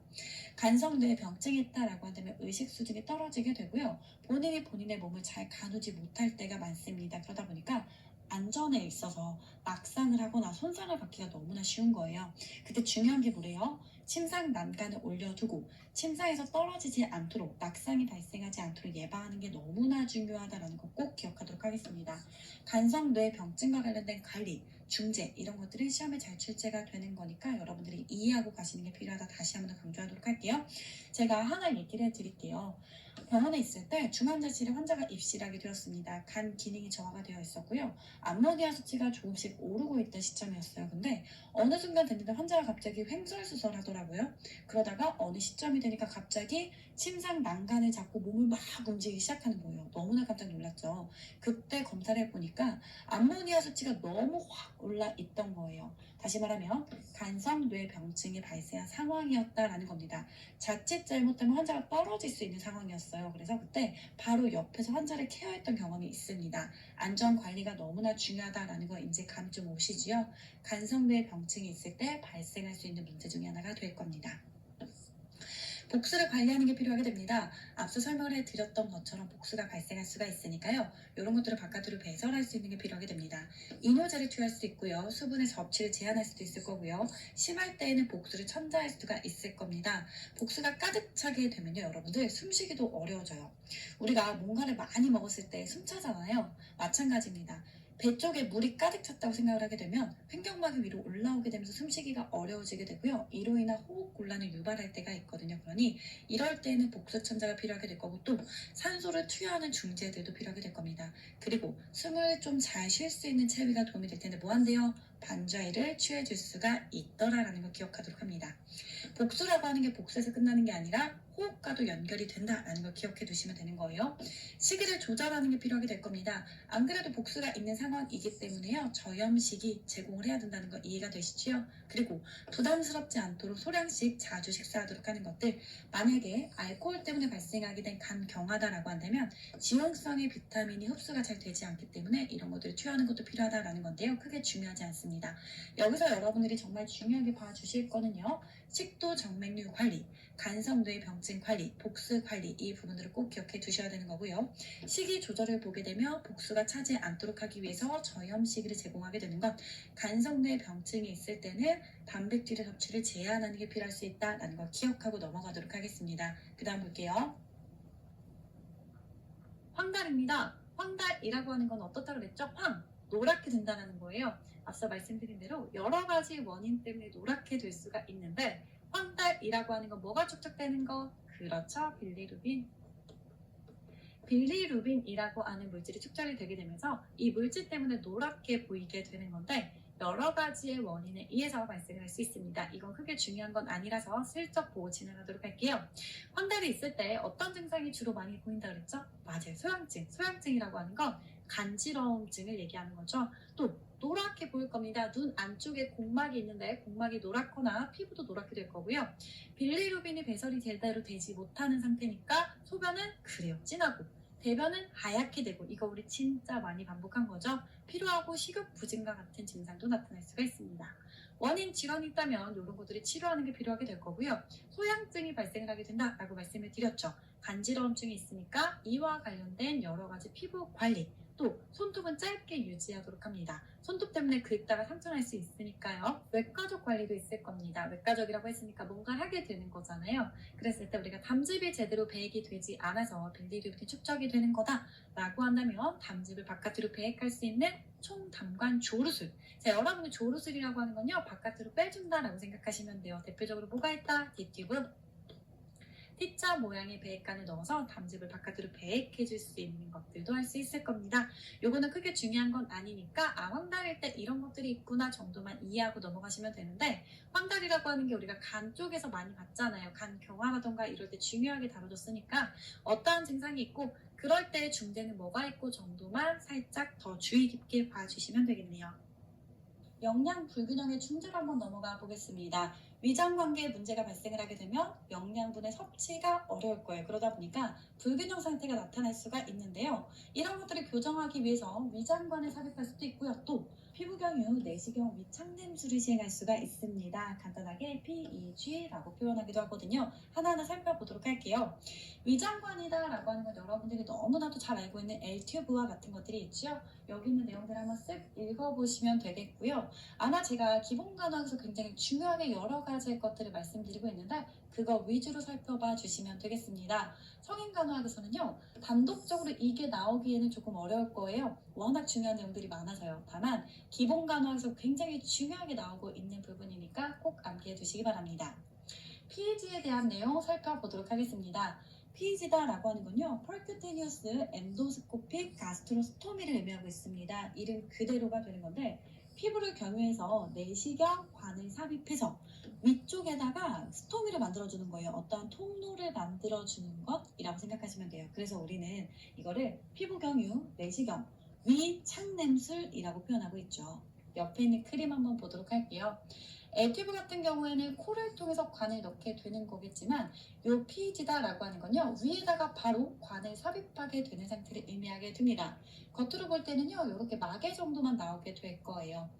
간성뇌 병증이 있다라고 한다면 의식 수준이 떨어지게 되고요. 본인이 본인의 몸을 잘 가누지 못할 때가 많습니다. 그러다 보니까 안전에 있어서 낙상을 하거나 손상을 받기가 너무나 쉬운 거예요. 그때 중요한 게 뭐래요? 침상 난간을 올려두고 침상에서 떨어지지 않도록, 낙상이 발생하지 않도록 예방하는 게 너무나 중요하다는 거 꼭 기억하도록 하겠습니다. 간성뇌 병증과 관련된 관리, 중재 이런 것들은 시험에 잘 출제가 되는 거니까 여러분들이 이해하고 가시는 게 필요하다, 다시 한번 더 강조하도록 할게요. 제가 하나 얘기를 해드릴게요. 병원에 있을 때 중환자실에 환자가 입실하게 되었습니다. 간 기능이 저하가 되어 있었고요. 암모니아 수치가 조금씩 오르고 있던 시점이었어요. 근데 어느 순간 됐는데 환자가 갑자기 횡설수설하더라고요. 그러다가 어느 시점이 되니까 갑자기 침상 난간을 잡고 몸을 막 움직이기 시작하는 거예요. 너무나 깜짝 놀랐죠. 그때 검사를 해보니까 암모니아 수치가 너무 확 올라 있던 거예요. 다시 말하면 간성뇌병증이 발생한 상황이었다라는 겁니다. 자칫 잘못하면 환자가 떨어질 수 있는 상황이었어요. 그래서 그때 바로 옆에서 환자를 케어했던 경험이 있습니다. 안전 관리가 너무나 중요하다라는 거 이제 감이 좀 오시지요. 간성뇌 병증이 있을 때 발생할 수 있는 문제 중에 하나가 될 겁니다. 복수를 관리하는 게 필요하게 됩니다. 앞서 설명을 해드렸던 것처럼 복수가 발생할 수가 있으니까요. 이런 것들을 바깥으로 배설할 수 있는 게 필요하게 됩니다. 이뇨제를 투여할 수도 있고요. 수분의 섭취를 제한할 수도 있을 거고요. 심할 때에는 복수를 첨자할 수가 있을 겁니다. 복수가 가득 차게 되면요, 여러분들 숨쉬기도 어려워져요. 우리가 뭔가를 많이 먹었을 때 숨차잖아요. 마찬가지입니다. 배 쪽에 물이 가득 찼다고 생각을 하게 되면 횡격막이 위로 올라오게 되면서 숨쉬기가 어려워지게 되고요. 이로 인한 호흡 곤란을 유발할 때가 있거든요. 그러니 이럴 때는 복수천자가 필요하게 될 거고, 또 산소를 투여하는 중재들도 필요하게 될 겁니다. 그리고 숨을 좀 잘 쉴 수 있는 체위가 도움이 될 텐데 뭐한대요? 반좌이를 취해줄 수가 있더라라는 걸 기억하도록 합니다. 복수라고 하는 게 복수에서 끝나는 게 아니라 호흡과도 연결이 된다라는 걸 기억해 두시면 되는 거예요. 시기를 조절하는 게 필요하게 될 겁니다. 안 그래도 복수가 있는 상황이기 때문에요. 저염식이 제공을 해야 된다는 거 이해가 되시죠? 그리고 부담스럽지 않도록 소량씩 자주 식사하도록 하는 것들, 만약에 알코올 때문에 발생하게 된 간경화다라고 한다면 지용성의 비타민이 흡수가 잘 되지 않기 때문에 이런 것들을 투여하는 것도 필요하다라는 건데요. 크게 중요하지 않습니다. 여기서 여러분들이 정말 중요하게 봐주실 거는요. 식도 정맥류 관리, 간성뇌 병증 관리, 복수 관리, 이 부분들을 꼭 기억해 두셔야 되는 거고요. 식이 조절을 보게 되면 복수가 차지 않도록 하기 위해서 저염식을 제공하게 되는 것, 간성뇌 병증이 있을 때는 단백질의 섭취를 제한하는 게 필요할 수 있다는 걸 기억하고 넘어가도록 하겠습니다. 그 다음 볼게요. 황달입니다. 황달이라고 하는 건 어떻다고 그랬죠? 노랗게 된다는 거예요. 앞서 말씀드린 대로 여러 가지 원인 때문에 노랗게 될 수가 있는데, 황달이라고 하는 건 뭐가 축적되는 거? 그렇죠, 빌리루빈. 빌리루빈이라고 하는 물질이 축적이 되게 되면서 이 물질 때문에 노랗게 보이게 되는 건데, 여러 가지의 원인에 의해서 발생을 할 수 있습니다. 이건 크게 중요한 건 아니라서 슬쩍 보고 진행하도록 할게요. 황달이 있을 때 어떤 증상이 주로 많이 보인다 그랬죠? 맞아요, 소양증. 소양증이라고 하는 건 간지러움증을 얘기하는 거죠. 또 노랗게 보일 겁니다. 눈 안쪽에 공막이 있는데 공막이 노랗거나 피부도 노랗게 될 거고요. 빌리루빈이 배설이 제대로 되지 못하는 상태니까 소변은 그래요, 진하고, 대변은 하얗게 되고, 이거 우리 진짜 많이 반복한 거죠. 피로하고 식욕 부진과 같은 증상도 나타날 수가 있습니다. 원인 질환이 있다면 이런 것들이 치료하는 게 필요하게 될 거고요. 소양증이 발생을 하게 된다라고 말씀을 드렸죠. 간지러움증이 있으니까 이와 관련된 여러 가지 피부 관리, 또 손톱은 짧게 유지하도록 합니다. 손톱 때문에 긁다가 상처날 수 있으니까요. 외과적 관리도 있을 겁니다. 외과적이라고 했으니까 뭔가를 하게 되는 거잖아요. 그랬을 때 우리가 담즙이 제대로 배액이 되지 않아서 빌리루빈이 축적이 되는 거다라고 한다면 담즙을 바깥으로 배액할 수 있는 총담관 조루술. 자, 여러분이 조루술이라고 하는 건요, 바깥으로 빼준다라고 생각하시면 돼요. 대표적으로 뭐가 있다? 뒷튜브, T자 모양의 배액관을 넣어서 담즙을 바깥으로 배액해줄 수 있는 것들도 할 수 있을 겁니다. 요거는 크게 중요한 건 아니니까 황달일 때 이런 것들이 있구나 정도만 이해하고 넘어가시면 되는데, 황달이라고 하는 게 우리가 간 쪽에서 많이 봤잖아요. 간 경화라던가 이럴 때 중요하게 다뤄줬으니까 어떠한 증상이 있고 그럴 때 중대는 뭐가 있고 정도만 살짝 더 주의 깊게 봐주시면 되겠네요. 영양 불균형의 충제로 한번 넘어가 보겠습니다. 위장 관계에 문제가 발생을 하게 되면 영양분의 섭취가 어려울 거예요. 그러다 보니까 불균형 상태가 나타날 수가 있는데요. 이런 것들을 교정하기 위해서 위장관을 삽입할 수도 있고요. 또 피부경유, 내시경, 위창냄수를 시행할 수가 있습니다. 간단하게 PEG라고 표현하기도 하거든요. 하나하나 살펴보도록 할게요. 위장관이다라고 하는 건 여러분들이 너무나도 잘 알고 있는 L튜브와 같은 것들이 있죠. 여기 있는 내용들 한번 쓱 읽어보시면 되겠고요. 아마 제가 기본간호학에서 굉장히 중요하게 여러 가지의 것들을 말씀드리고 있는데 그거 위주로 살펴봐 주시면 되겠습니다. 성인간호학에서는요, 단독적으로 이게 나오기에는 조금 어려울 거예요. 워낙 중요한 내용들이 많아서요. 다만 기본간호학에서 굉장히 중요하게 나오고 있는 부분이니까 꼭 암기해 두시기 바랍니다. PEG에 대한 내용 살펴보도록 하겠습니다. PEG다라고 하는 건요, Percutaneous Endoscopic Gastrostomy 를 의미하고 있습니다. 이름 그대로가 되는 건데, 피부를 경유해서 내시경 관을 삽입해서 위쪽에다가 스토미를 만들어주는 거예요. 어떠한 통로를 만들어주는 것이라고 생각하시면 돼요. 그래서 우리는 이거를 피부 경유, 내시경, 위창냄술이라고 표현하고 있죠. 옆에 있는 크림 한번 보도록 할게요. L튜브 같은 경우에는 코를 통해서 관을 넣게 되는 거겠지만 요 PEG다라고 하는 건요, 위에다가 바로 관을 삽입하게 되는 상태를 의미하게 됩니다. 겉으로 볼 때는요, 이렇게 마개 정도만 나오게 될 거예요.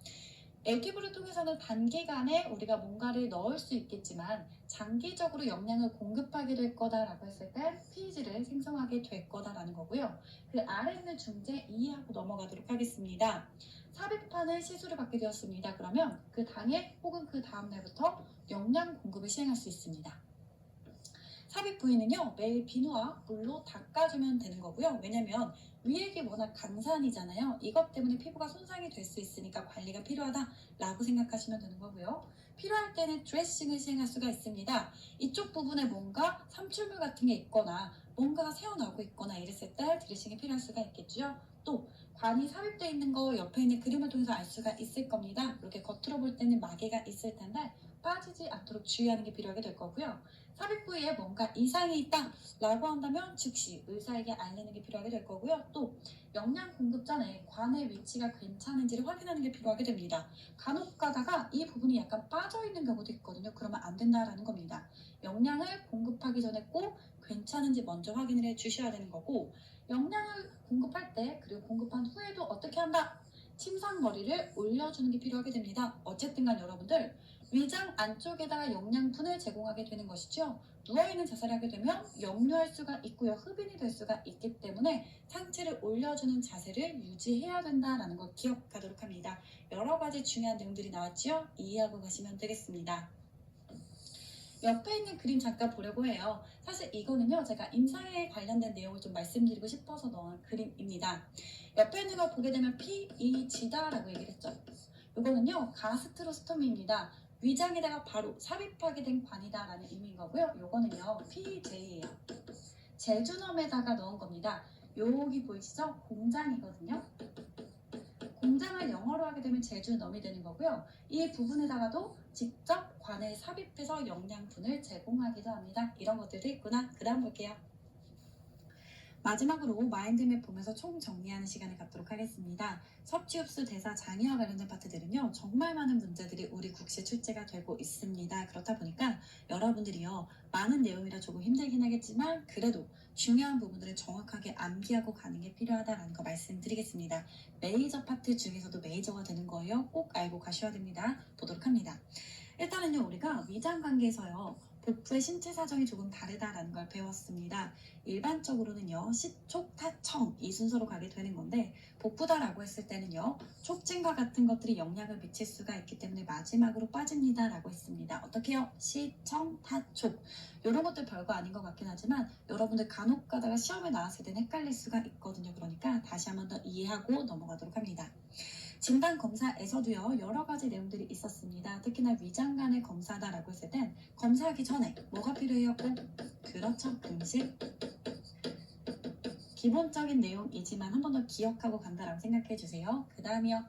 L튜브를 통해서는 단기간에 우리가 뭔가를 넣을 수 있겠지만 장기적으로 영양을 공급하게 될 거다라고 했을 때 PEG를 생성하게 될 거다라는 거고요. 그 아래 있는 중재 이해하고 넘어가도록 하겠습니다. 삽입하는 시술을 받게 되었습니다. 그러면 그 당일 혹은 그 다음 날부터 영양 공급을 시행할 수 있습니다. 삽입 부위는요, 매일 비누와 물로 닦아주면 되는 거고요. 왜냐면 위액이 워낙 강산이잖아요. 이것 때문에 피부가 손상이 될 수 있으니까 관리가 필요하다라고 생각하시면 되는 거고요. 필요할 때는 드레싱을 시행할 수가 있습니다. 이쪽 부분에 뭔가 삼출물 같은 게 있거나 뭔가가 새어나오고 있거나 이랬을 때 드레싱이 필요할 수가 있겠죠. 또 관이 삽입되어 있는 거 옆에 있는 그림을 통해서 알 수가 있을 겁니다. 이렇게 겉으로 볼 때는 마개가 있을 텐데 빠지지 않도록 주의하는 게 필요하게 될 거고요. 삽입 부위에 뭔가 이상이 있다 라고 한다면 즉시 의사에게 알리는 게 필요하게 될 거고요. 또 영양 공급 전에 관의 위치가 괜찮은지를 확인하는 게 필요하게 됩니다. 간혹 가다가 이 부분이 약간 빠져 있는 경우도 있거든요. 그러면 안 된다라는 겁니다. 영양을 공급하기 전에 꼭 괜찮은지 먼저 확인을 해 주셔야 되는 거고, 영양을 공급할 때 그리고 공급한 후에도 어떻게 한다? 침상머리를 올려주는 게 필요하게 됩니다. 어쨌든 간 여러분들, 위장 안쪽에다가 영양분을 제공하게 되는 것이죠. 누워있는 자세를 하게 되면 역류할 수가 있고요. 흡인이 될 수가 있기 때문에 상체를 올려주는 자세를 유지해야 된다는 걸 기억하도록 합니다. 여러 가지 중요한 내용들이 나왔죠? 이해하고 가시면 되겠습니다. 옆에 있는 그림 잠깐 보려고 해요. 사실 이거는요, 제가 임상에 관련된 내용을 좀 말씀드리고 싶어서 넣은 그림입니다. 옆에 있는 걸 보게 되면 PEG다라고 얘기를 했죠. 이거는요, 가스트로스토미입니다. 위장에다가 바로 삽입하게 된 관이다라는 의미인 거고요. 이거는요, PJ예요. 제주넘에다가 넣은 겁니다. 여기 보이시죠? 공장이거든요. 공장을 영어로 하게 되면 제주넘이 되는 거고요. 이 부분에다가도 직접 관을 삽입해서 영양분을 제공하기도 합니다. 이런 것들도 있구나. 그 다음 볼게요. 마지막으로 마인드맵 보면서 총 정리하는 시간을 갖도록 하겠습니다. 섭취, 흡수, 대사, 장애와 관련된 파트들은요, 정말 많은 문제들이 우리 국시에 출제가 되고 있습니다. 그렇다 보니까 여러분들이요, 많은 내용이라 조금 힘들긴 하겠지만 그래도 중요한 부분들을 정확하게 암기하고 가는 게 필요하다는 거 말씀드리겠습니다. 메이저 파트 중에서도 메이저가 되는 거예요. 꼭 알고 가셔야 됩니다. 보도록 합니다. 일단은요, 우리가 위장 관계에서요, 복부의 신체 사정이 조금 다르다라는 걸 배웠습니다. 일반적으로는요, 식, 촉, 타, 청 이 순서로 가게 되는 건데 복부다라고 했을 때는요, 촉진과 같은 것들이 영향을 미칠 수가 있기 때문에 마지막으로 빠집니다라고 했습니다. 어떻게요? 시, 청, 타, 촉 이런 것들 별거 아닌 것 같긴 하지만 여러분들 간혹 가다가 시험에 나왔을 때는 헷갈릴 수가 있거든요. 그러니까 다시 한번 더 이해하고 넘어가도록 합니다. 진단 검사에서도요 여러 가지 내용들이 있었습니다. 특히나 위장 간의 검사다라고 했을 땐 검사하기 전에 뭐가 필요해요? 꼭 그렇죠, 음식. 기본적인 내용이지만 한 번 더 기억하고 간다라고 생각해 주세요. 그 다음이요,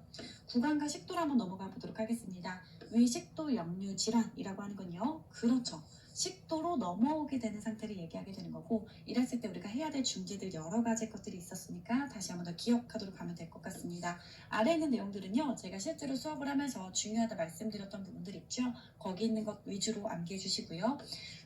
구강과 식도로 한번 넘어가 보도록 하겠습니다. 위식도 역류 질환이라고 하는 건요, 그렇죠, 식도로 넘어오게 되는 상태를 얘기하게 되는 거고, 이랬을 때 우리가 해야 될 중지들 여러 가지 것들이 있었으니까 다시 한번 더 기억하도록 하면 될 것 같습니다. 아래 있는 내용들은요 제가 실제로 수업을 하면서 중요하다 말씀드렸던 부분들 있죠. 거기 있는 것 위주로 암기해 주시고요.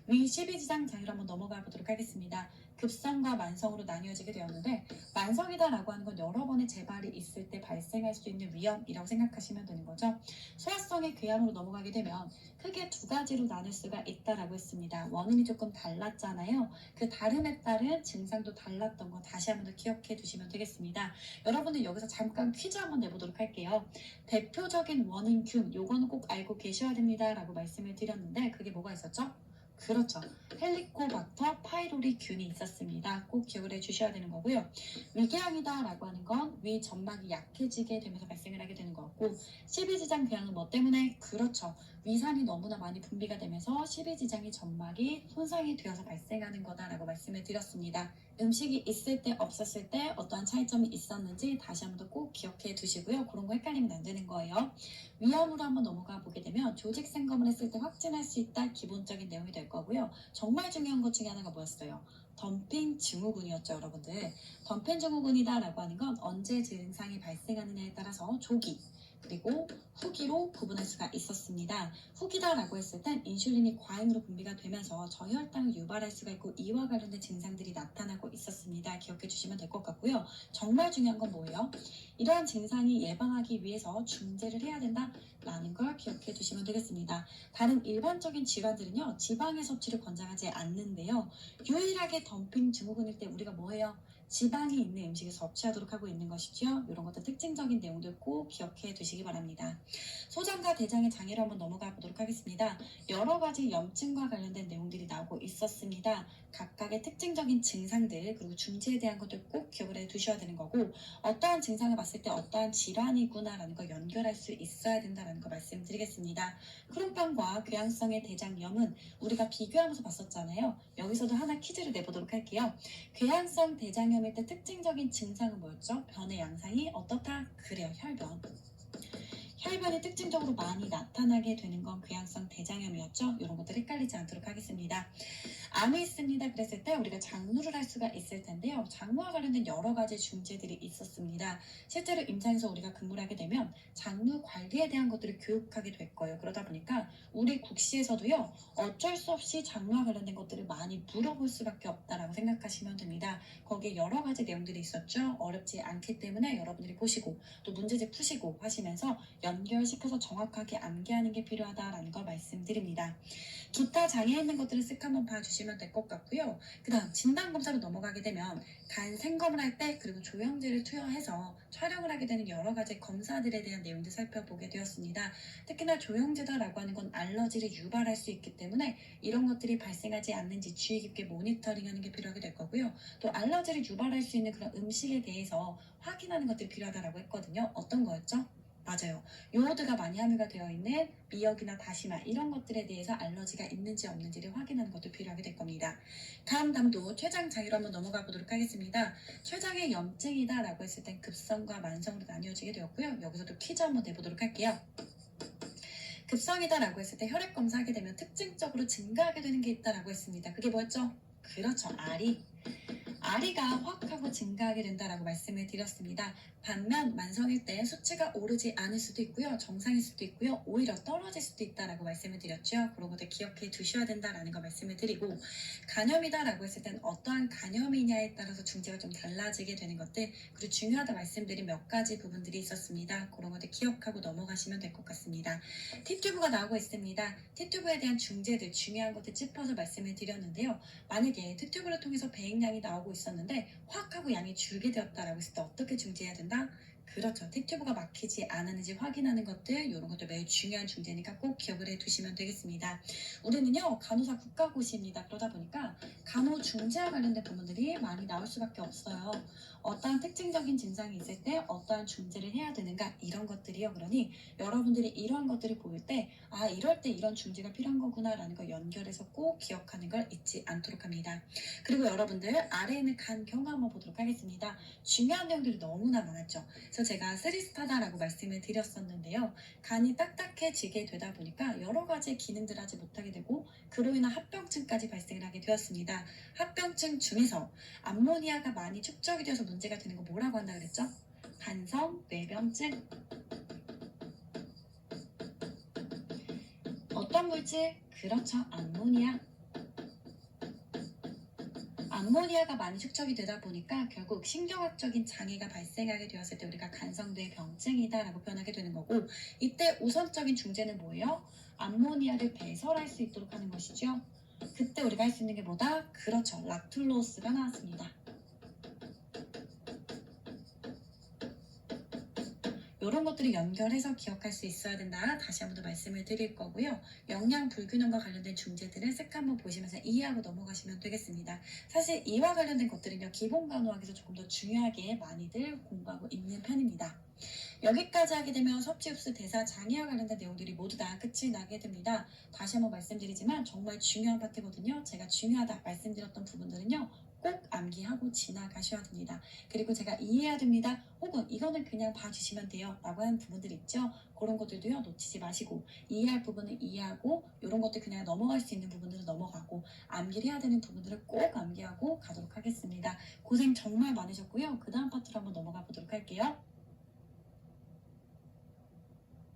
위 12지장 장애로 한번 넘어가 보도록 하겠습니다. 급성과 만성으로 나뉘어지게 되었는데 만성이다라고 하는 건 여러 번의 재발이 있을 때 발생할 수 있는 위험이라고 생각하시면 되는 거죠. 소화성의 궤양으로 넘어가게 되면 크게 두 가지로 나눌 수가 있다라고 했습니다. 원인이 조금 달랐잖아요. 그 다름에 따른 증상도 달랐던 거 다시 한번 더 기억해 두시면 되겠습니다. 여러분들 여기서 잠깐 퀴즈 한번 내보도록 할게요. 대표적인 원인균 요거는 꼭 알고 계셔야 됩니다 라고 말씀을 드렸는데 그게 뭐가 있었죠? 그렇죠, 헬리코박터 파이로리 균이 있었습니다. 꼭 기억을 해주셔야 되는 거고요. 위궤양이다 라고 하는 건 위 점막이 약해지게 되면서 발생을 하게 되는 거고, 12지장 궤양은 뭐 때문에? 그렇죠, 위산이 너무나 많이 분비가 되면서 12지장의 점막이 손상이 되어서 발생하는 거다라고 말씀을 드렸습니다. 음식이 있을 때 없었을 때 어떠한 차이점이 있었는지 다시 한번 더 꼭 기억해 두시고요. 그런 거 헷갈리면 안 되는 거예요. 위암으로 한번 넘어가 보게 되면 조직 생검을 했을 때 확진할 수 있다, 기본적인 내용이 될 거고요. 정말 중요한 것 중에 하나가 뭐였어요? 덤핑 증후군이었죠, 여러분들. 덤핑 증후군이다 라고 하는 건 언제 증상이 발생하느냐에 따라서 조기 그리고 후기로 구분할 수가 있었습니다. 후기다라고 했을 땐 인슐린이 과잉으로 분비가 되면서 저혈당을 유발할 수가 있고 이와 관련된 증상들이 나타나고 있었습니다. 기억해 주시면 될 것 같고요. 정말 중요한 건 뭐예요? 이러한 증상이 예방하기 위해서 중재를 해야 된다라는 걸 기억해 두시면 되겠습니다. 다른 일반적인 질환들은요, 지방의 섭취를 권장하지 않는데요. 유일하게 덤핑 증후군일 때 우리가 뭐예요? 지방이 있는 음식을 섭취하도록 하고 있는 것이죠. 이런 것들 특징적인 내용들 꼭 기억해 두시기 바랍니다. 소장과 대장의 장애로 한번 넘어가 보도록 하겠습니다. 여러 가지 염증과 관련된 내용들이 나오고 있었습니다. 각각의 특징적인 증상들 그리고 중지에 대한 것들 꼭 기억을 해 두셔야 되는 거고, 어떠한 증상을 봤을 때 어떠한 질환이구나라는 걸 연결할 수 있어야 된다는 거 말씀드리겠습니다. 크론병과 궤양성의 대장염은 우리가 비교하면서 봤었잖아요. 여기서도 하나 퀴즈를 내보도록 할게요. 궤양성 대장염일 때 특징적인 증상은 뭐였죠? 변의 양상이 어떻다? 그래요, 혈변. 혈변이 특징적으로 많이 나타나게 되는 건 궤양성 대장염이었죠. 이런 것들 헷갈리지 않도록 하겠습니다. 암이 있습니다 그랬을 때 우리가 장루를 할 수가 있을 텐데요. 장루와 관련된 여러 가지 중재들이 있었습니다. 실제로 임상에서 우리가 근무를 하게 되면 장루 관리에 대한 것들을 교육하게 될 거예요. 그러다 보니까 우리 국시에서도요, 어쩔 수 없이 장루와 관련된 것들을 많이 물어볼 수밖에 없다라고 생각하시면 됩니다. 거기에 여러 가지 내용들이 있었죠. 어렵지 않기 때문에 여러분들이 보시고 또 문제집 푸시고 하시면서 연결시켜서 정확하게 암기하는 게 필요하다라는 걸 말씀드립니다. 기타 장애 있는 것들을 쓱 한번 봐주시면 될 것 같고요. 그 다음 진단검사로 넘어가게 되면 간 생검을 할 때 그리고 조영제를 투여해서 촬영을 하게 되는 여러 가지 검사들에 대한 내용들 살펴보게 되었습니다. 특히나 조영제다라고 하는 건 알러지를 유발할 수 있기 때문에 이런 것들이 발생하지 않는지 주의 깊게 모니터링하는 게 필요하게 될 거고요. 또 알러지를 유발할 수 있는 그런 음식에 대해서 확인하는 것들이 필요하다고 했거든요. 어떤 거였죠? 맞아요. 요오드가 많이 함유가 되어 있는 미역이나 다시마 이런 것들에 대해서 알러지가 있는지 없는지를 확인하는 것도 필요하게 될 겁니다. 다음 담도 췌장 장애로 한번 넘어가 보도록 하겠습니다. 췌장의 염증이다 라고 했을 땐 급성과 만성으로 나뉘어지게 되었고요. 여기서도 퀴즈 한번 내보도록 할게요. 급성이다 라고 했을 때 혈액 검사하게 되면 특징적으로 증가하게 되는 게 있다라고 했습니다. 그게 뭐였죠? 그렇죠, 알이 아리가 확 하고 증가하게 된다라고 말씀을 드렸습니다. 반면 만성일 때 수치가 오르지 않을 수도 있고요. 정상일 수도 있고요. 오히려 떨어질 수도 있다라고 말씀을 드렸죠. 그런 것들 기억해 두셔야 된다라는 거 말씀을 드리고, 간염이다라고 했을 땐 어떠한 간염이냐에 따라서 중재가 좀 달라지게 되는 것들, 그리고 중요하다 말씀드린 몇 가지 부분들이 있었습니다. 그런 것들 기억하고 넘어가시면 될 것 같습니다. 티튜브가 나오고 있습니다. 티튜브에 대한 중재들 중요한 것들 짚어서 말씀을 드렸는데요. 만약에 티튜브를 통해서 배행량이 나오고 있었는데 확 하고 양이 줄게 되었다라고 했을 때 어떻게 중재해야 된다? 그렇죠. 티튜브가 막히지 않았는지 확인하는 것들, 이런 것들 매우 중요한 중재니까 꼭 기억을 해두시면 되겠습니다. 우리는요, 간호사 국가고시입니다. 그러다 보니까 간호 중재와 관련된 부분들이 많이 나올 수밖에 없어요. 어떠한 특징적인 증상이 있을 때 어떠한 중재를 해야 되는가, 이런 것들이요. 그러니 여러분들이 이러한 것들을 보일 때 이럴 때 이런 중재가 필요한 거구나 라는 걸 연결해서 꼭 기억하는 걸 잊지 않도록 합니다. 그리고 여러분들 아래에 있는 간 경우 한번 보도록 하겠습니다. 중요한 내용들이 너무나 많았죠. 그래서 제가 3스타다라고 말씀을 드렸었는데요. 간이 딱딱해지게 되다 보니까 여러 가지 기능들을 하지 못하게 되고 그로 인한 합병증까지 발생을 하게 되었습니다. 합병증 중에서 암모니아가 많이 축적이 되어서 문제가 되는 거 뭐라고 한다 그랬죠? 간성 뇌변증. 어떤 물질? 그렇죠. 암모니아. 암모니아가 많이 축적이 되다 보니까 결국 신경학적인 장애가 발생하게 되었을 때 우리가 간성뇌 병증이다라고 표현하게 되는 거고, 이때 우선적인 중재는 뭐예요? 암모니아를 배설할 수 있도록 하는 것이죠. 그때 우리가 할 수 있는 게 뭐다? 그렇죠. 락툴로스가 나왔습니다. 이런 것들을 연결해서 기억할 수 있어야 된다. 다시 한번 더 말씀을 드릴 거고요. 영양 불균형과 관련된 중재들은 색 한번 보시면서 이해하고 넘어가시면 되겠습니다. 사실 이와 관련된 것들은요, 기본 간호학에서 조금 더 중요하게 많이들 공부하고 있는 편입니다. 여기까지 하게 되면 섭취 흡수 대사 장애와 관련된 내용들이 모두 다 끝이 나게 됩니다. 다시 한번 말씀드리지만 정말 중요한 파트거든요. 제가 중요하다 말씀드렸던 부분들은요, 꼭 암기하고 지나가셔야 됩니다. 그리고 제가 이해해야 됩니다. 혹은 이거는 그냥 봐주시면 돼요 라고 하는 부분들 있죠. 그런 것들도요, 놓치지 마시고 이해할 부분은 이해하고 이런 것들 그냥 넘어갈 수 있는 부분들은 넘어가고 암기를 해야 되는 부분들을 꼭 암기하고 가도록 하겠습니다. 고생 정말 많으셨고요. 그 다음 파트로 한번 넘어가 보도록 할게요.